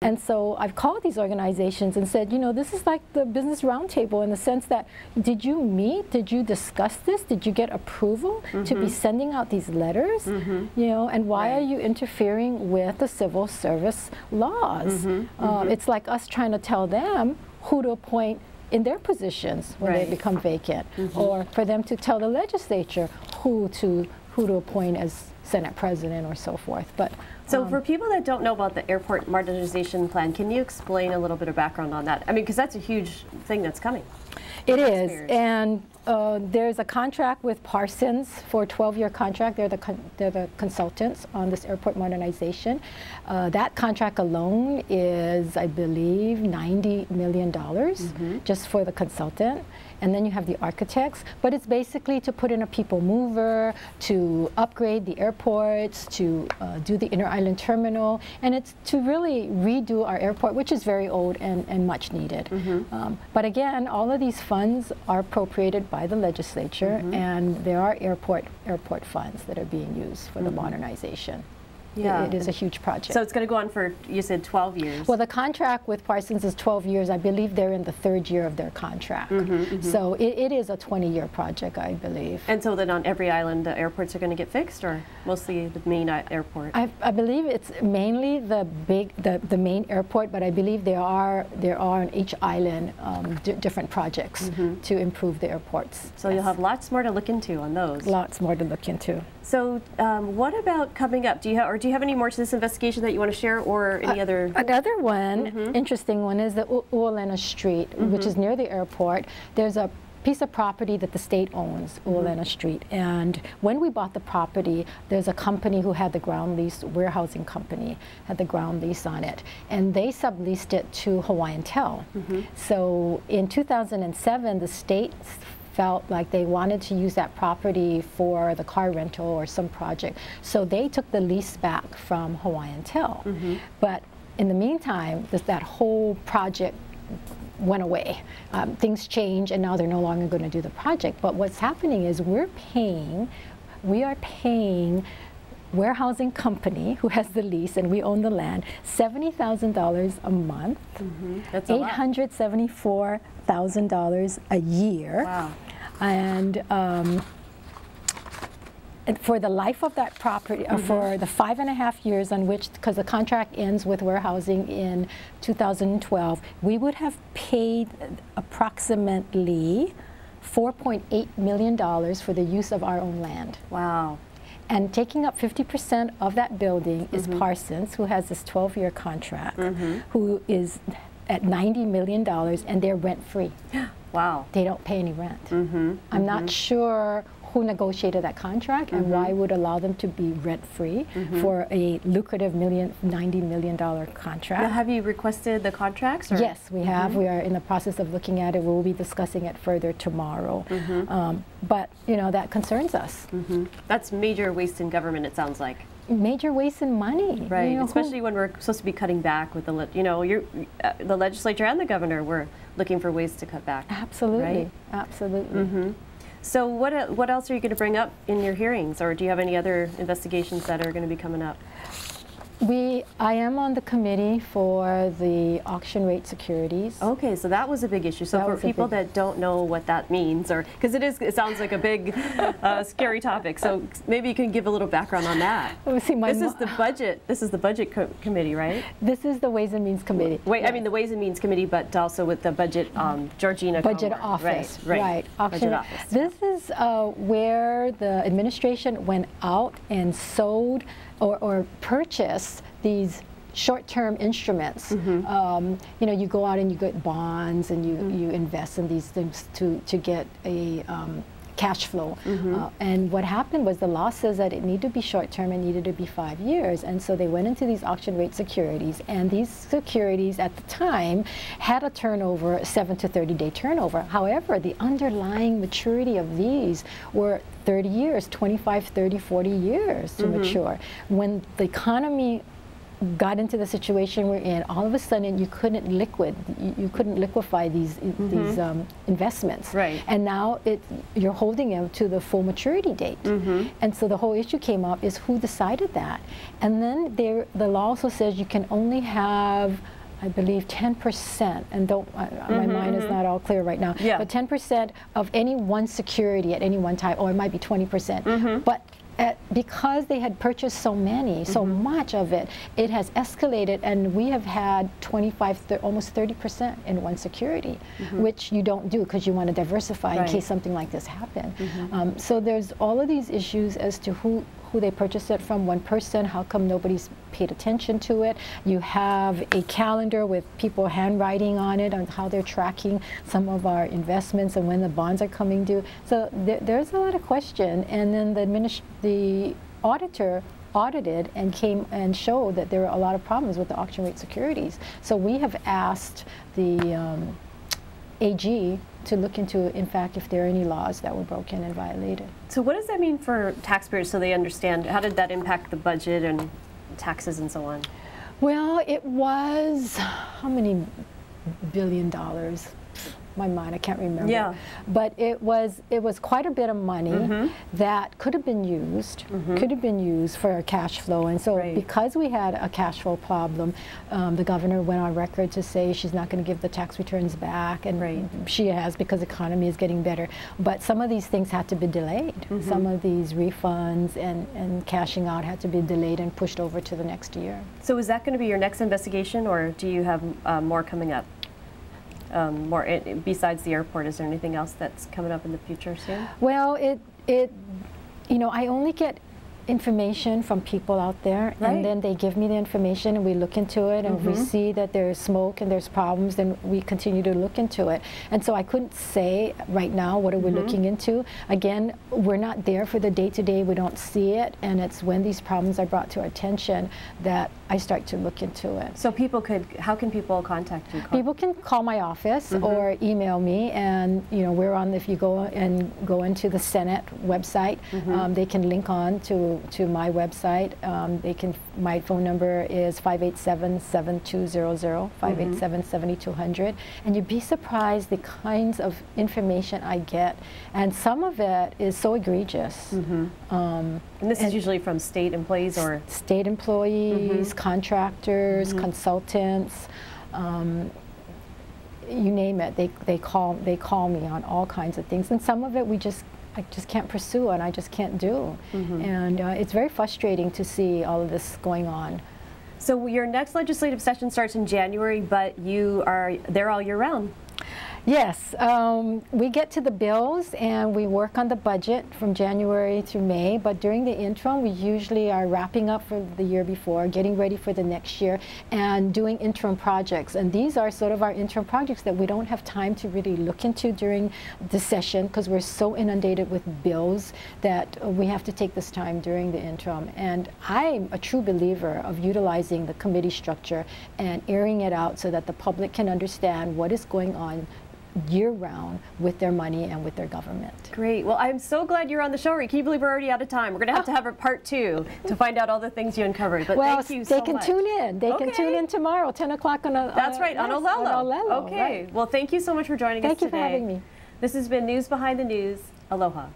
And so I've called these organizations and said, you know, this is like the business roundtable in the sense that, did you meet? Did you discuss this? Did you get approval to be sending out these letters? You know, and why are you interfering with the civil service laws? It's like us trying to tell them who to appoint in their positions when they become vacant, or for them to tell the legislature who to appoint as Senate president or so forth. But so for people that don't know about the airport modernization plan, can you explain a little bit of background on that? I mean, because that's a huge thing that's coming. It is, and there's a contract with Parsons for a 12-year contract. They're the consultants on this airport modernization. That contract alone is, I believe, $90 million just for the consultant. And then you have the architects, but it's basically to put in a people mover, to upgrade the airports, to do the inner island terminal, and it's to really redo our airport, which is very old and much needed. But again, all of these funds are appropriated by the legislature, and there are airport funds that are being used for the modernization. Yeah. It is a huge project. So it's going to go on for, you said, 12 years. Well, the contract with Parsons is 12 years. I believe they're in the 3rd year of their contract. So it is a 20-year project, I believe. And so then on every island, the airports are going to get fixed, or mostly the main airport? I believe it's mainly the main airport, but I believe there are on each island different projects to improve the airports. So you'll have lots more to look into on those. Lots more to look into. So what about coming up? Do you have any more to this investigation that you want to share, or any other? Another one, interesting one, is the Uolena Street, which is near the airport. There's a piece of property that the state owns, Uolena Street, and when we bought the property, there's a company who had the ground lease, warehousing company, had the ground lease on it, and they subleased it to Hawaiian Tel. So in 2007, the state felt like they wanted to use that property for the car rental or some project. So they took the lease back from Hawaiian Tel. But in the meantime, that whole project went away. Things changed, and now they're no longer going to do the project. But what's happening is we are paying warehousing company who has the lease, and we own the land, $70,000 a month, That's a lot. $874,000 a year. Wow. And for the life of that property, for the 5.5 years on which, because the contract ends with warehousing in 2012, we would have paid approximately $4.8 million for the use of our own land. Wow. And taking up 50% of that building is Parsons, who has this 12-year contract, who is at $90 million, and they're rent-free. Wow. They don't pay any rent. I'm not sure who negotiated that contract and why would allow them to be rent-free for a lucrative $90 million contract. Now, have you requested the contracts? Or? Yes, we have. We are in the process of looking at it. We'll be discussing it further tomorrow. But, you know, that concerns us. That's major waste in government, it sounds like. Major waste in money. Right, you know, especially when we're supposed to be cutting back with the, the legislature and the governor were looking for ways to cut back. Absolutely, right? Absolutely. So what else are you going to bring up in your hearings, or do you have any other investigations that are going to be coming up? I am on the committee for the auction rate securities. Okay, so that was a big issue. So for people that don't know what that means, or because it sounds like a big, scary topic. So maybe you can give a little background on that. See, this is the budget. This is the budget committee, right? This is the Ways and Means Committee. Wait, yes. I mean the Ways and Means Committee, but also with the budget, Georgina. Budget Comer. office, right. Auction. Budget office. This is where the administration went out and sold or purchased these short-term instruments. You know, you go out and you get bonds and you invest in these things to get a cash flow. And what happened was the law says that it needed to be short-term and needed to be 5 years. And so they went into these auction rate securities, and these securities at the time had a turnover, 7 to 30-day turnover. However, the underlying maturity of these were 30 years, 25, 30, 40 years to mature. When the economy got into the situation we're in, all of a sudden you couldn't liquefy these investments. Right. And now you're holding them to the full maturity date. And so the whole issue came up is who decided that. And then the law also says you can only have, I believe, 10%, and my mind is not all clear right now, but 10% of any one security at any one time, or it might be 20%. But because they had purchased so many, so much of it, it has escalated, and we have had 25, almost 30% in one security, which you don't do because you want to diversify in case something like this happened. So there's all of these issues as to who they purchased it from, one person, how come nobody's paid attention to it. You have a calendar with people handwriting on it on how they're tracking some of our investments and when the bonds are coming due. So there's a lot of question, and then the auditor audited and came and showed that there were a lot of problems with the auction rate securities. So we have asked the AG to look into, in fact, if there are any laws that were broken and violated. So what does that mean for taxpayers so they understand? How did that impact the budget and taxes and so on? Well, it was, how many $billion? My mind, I can't remember. Yeah. But it was quite a bit of money that could have been used for cash flow. And so because we had a cash flow problem, the governor went on record to say she's not going to give the tax returns back, and she has, because the economy is getting better. But some of these things had to be delayed. Some of these refunds and cashing out had to be delayed and pushed over to the next year. So is that going to be your next investigation, or do you have more coming up? Besides the airport, is there anything else that's coming up in the future soon? Well, I only get information from people out there, and then they give me the information and we look into it, and if we see that there's smoke and there's problems, then we continue to look into it. And so I couldn't say right now what are we looking into. Again, we're not there for the day-to-day, we don't see it, and it's when these problems are brought to our attention that I start to look into it. So how can people contact you? People can call my office or email me, and we're on, if you go into the Senate website, they can link on to my website. My phone number is 587-7200, 587-7200, and you'd be surprised the kinds of information I get, and some of it is so egregious. And this is usually from state employees, or state employees, contractors, consultants, you name it. They call me on all kinds of things, and some of it I just can't pursue, and I just can't do. And it's very frustrating to see all of this going on. So your next legislative session starts in January, but you are there all year round. Yes, we get to the bills and we work on the budget from January through May, but during the interim we usually are wrapping up for the year before, getting ready for the next year, and doing interim projects. And these are sort of our interim projects that we don't have time to really look into during the session because we're so inundated with bills that we have to take this time during the interim. And I'm a true believer of utilizing the committee structure and airing it out so that the public can understand what is going on year-round with their money and with their government. Great. Well, I'm so glad you're on the show. Can you believe we're already out of time? We're going to have a part 2 to find out all the things you uncovered. But thank you so much. They can tune in. They can tune in tomorrow, 10 o'clock on That's right, on Olelo. On Olelo. Okay. Well, thank you so much for joining us today. Thank you for having me. This has been News Behind the News. Aloha.